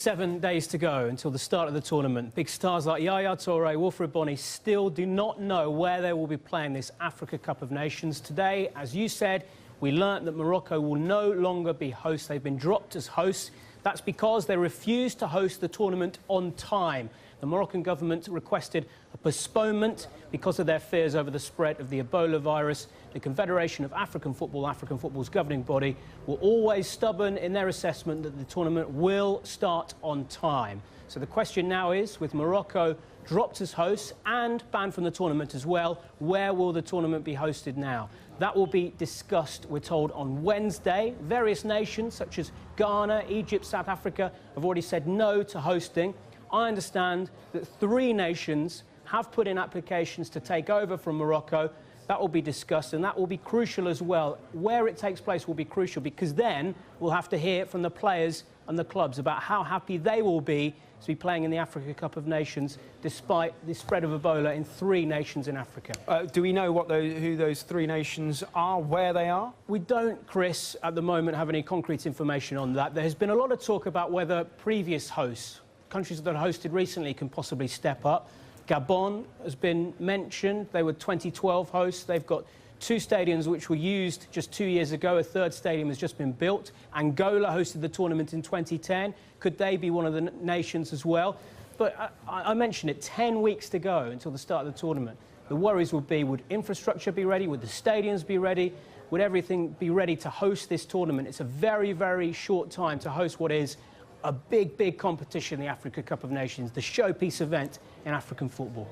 7 days to go until the start of the tournament. Big stars like Yaya Toure, Wilfried Bony still do not know where they will be playing this Africa Cup of Nations. Today, as you said, we learnt that Morocco will no longer be hosts. They've been dropped as hosts. That's because they refused to host the tournament on time. The Moroccan government requested a postponement because of their fears over the spread of the Ebola virus. The Confederation of African Football, African football's governing body, were always stubborn in their assessment that the tournament will start on time. So the question now is, with Morocco dropped as hosts and banned from the tournament as well, where will the tournament be hosted now? That will be discussed, we're told, on Wednesday. Various nations, such as Ghana, Egypt, South Africa, have already said no to hosting. I understand that 3 nations have put in applications to take over from Morocco. That will be discussed, and that will be crucial as well. Where it takes place will be crucial, because then we'll have to hear from the players and the clubs about how happy they will be to be playing in the Africa Cup of Nations despite the spread of Ebola in 3 nations in Africa. Do we know who those 3 nations are, where they are? We don't, Chris, at the moment have any concrete information on that. There has been a lot of talk about whether previous hosts, countries that are hosted recently, can possibly step up. Gabon has been mentioned. They were 2012 hosts. They've got 2 stadiums which were used just 2 years ago. A 3rd stadium has just been built. Angola hosted the tournament in 2010. Could they be one of the nations as well? But I mentioned it, 10 weeks to go until the start of the tournament. The worries would be, would infrastructure be ready? Would the stadiums be ready? Would everything be ready to host this tournament? It's a very, very short time to host what is a big competition, the Africa Cup of Nations, the showpiece event in African football.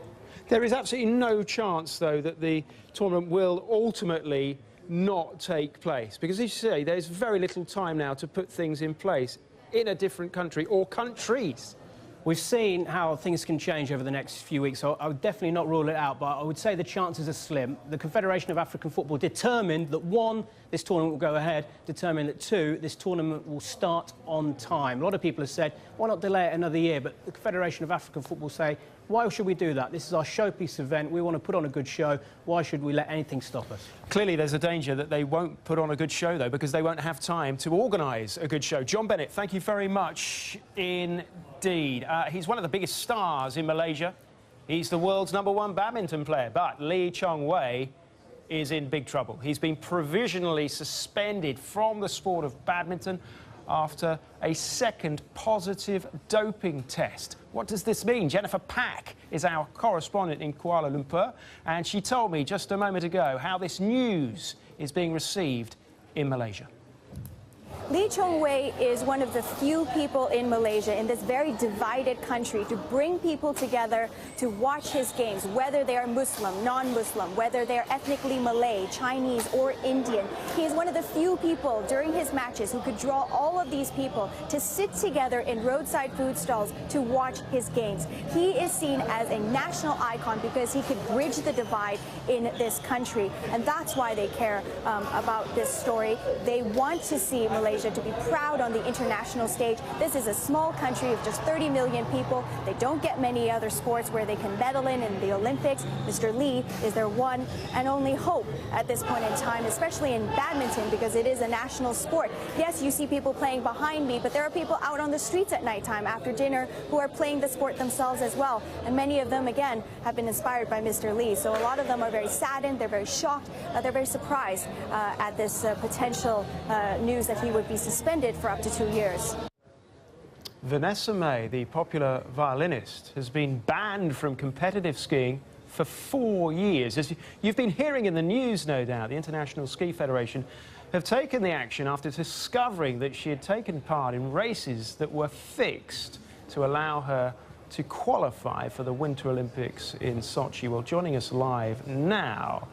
There is absolutely no chance, though, that the tournament will ultimately not take place, because, as you say, there's very little time now to put things in place in a different country or countries. We've seen how things can change over the next few weeks, so I would definitely not rule it out, but I would say the chances are slim. The Confederation of African Football determined that 1, this tournament will go ahead, determined that 2, this tournament will start on time. A lot of people have said, why not delay it another year? But the Confederation of African Football say, why should we do that? This is our showpiece event. We want to put on a good show. Why should we let anything stop us? Clearly, there's a danger that they won't put on a good show, though, because they won't have time to organise a good show. John Bennett, thank you very much indeed. He's one of the biggest stars in Malaysia. He's the world's #1 badminton player, but Lee Chong-wei is in big trouble. He's been provisionally suspended from the sport of badminton after a 2nd positive doping test. What does this mean? Jennifer Pack is our correspondent in Kuala Lumpur, and she told me just a moment ago how this news is being received in Malaysia. Lee Chong-wei is one of the few people in Malaysia, in this very divided country, to bring people together to watch his games, whether they are Muslim, non-Muslim, whether they're ethnically Malay, Chinese or Indian. He is one of the few people during his matches who could draw all of these people to sit together in roadside food stalls to watch his games. He is seen as a national icon because he could bridge the divide in this country, and that's why they care about this story. They want to see Malaysia to be proud on the international stage. This is a small country of just 30 million people. They don't get many other sports where they can medal in the Olympics. Mr. Lee is their one and only hope at this point in time, especially in badminton, because it is a national sport. Yes, you see people playing behind me, but there are people out on the streets at nighttime after dinner who are playing the sport themselves as well. And many of them, again, have been inspired by Mr. Lee. So a lot of them are very saddened, they're very shocked, they're very surprised at this potential news that he would be suspended for up to 2 years. Vanessa Mae, the popular violinist, has been banned from competitive skiing for 4 years. As you've been hearing in the news, no doubt, the International Ski Federation have taken the action after discovering that she had taken part in races that were fixed to allow her to qualify for the Winter Olympics in Sochi. Well, joining us live now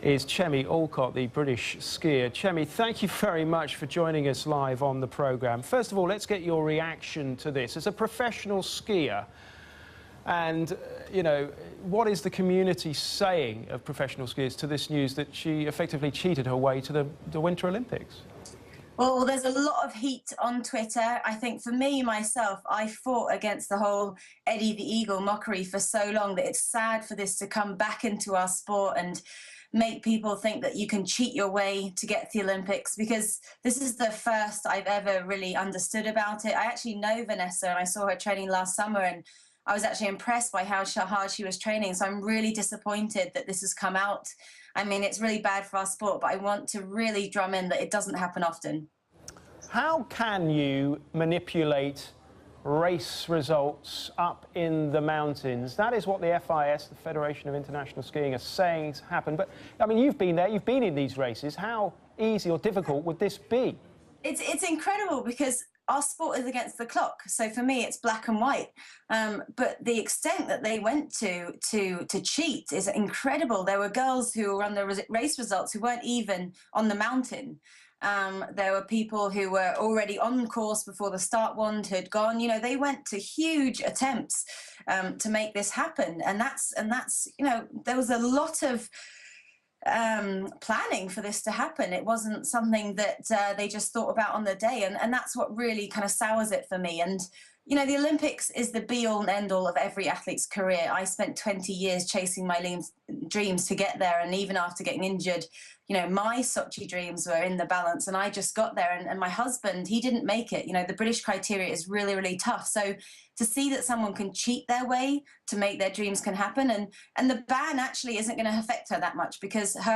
is Chemi Alcott, the British skier. Chemi, thank you very much for joining us live on the programme. First of all, let's get your reaction to this. As a professional skier, and, you know, what is the community saying of professional skiers to this news that she effectively cheated her way to the Winter Olympics? Well, there's a lot of heat on Twitter. I think for me, myself, I fought against the whole Eddie the Eagle mockery for so long that it's sad for this to come back into our sport and make people think that you can cheat your way to get to the Olympics, because this is the first I've ever really understood about it. I actually know Vanessa, and I saw her training last summer, and I was actually impressed by how hard she was training. So I'm really disappointed that this has come out. I mean, it's really bad for our sport, but I want to really drum in that it doesn't happen often. How can you manipulate race results up in the mountains? That is what the FIS, the Federation of International Skiing, are saying has happened. But, I mean, you've been there, you've been in these races. How easy or difficult would this be? It's incredible, because our sport is against the clock. So for me, it's black and white. But the extent that they went to cheat is incredible. There were girls who were on the race results who weren't even on the mountain. There were people who were already on course before the start wand had gone. You know, they went to huge attempts to make this happen. And that's, you know, there was a lot of planning for this to happen. It wasn't something that they just thought about on the day, and that's what really kind of sours it for me. And you know, the Olympics is the be-all and end-all of every athlete's career. I spent 20 years chasing my dreams to get there, and even after getting injured, you know, my Sochi dreams were in the balance, and I just got there. And my husband, he didn't make it. You know, the British criteria is really, really tough. So to see that someone can cheat their way to make their dreams can happen, and the ban actually isn't going to affect her that much, because her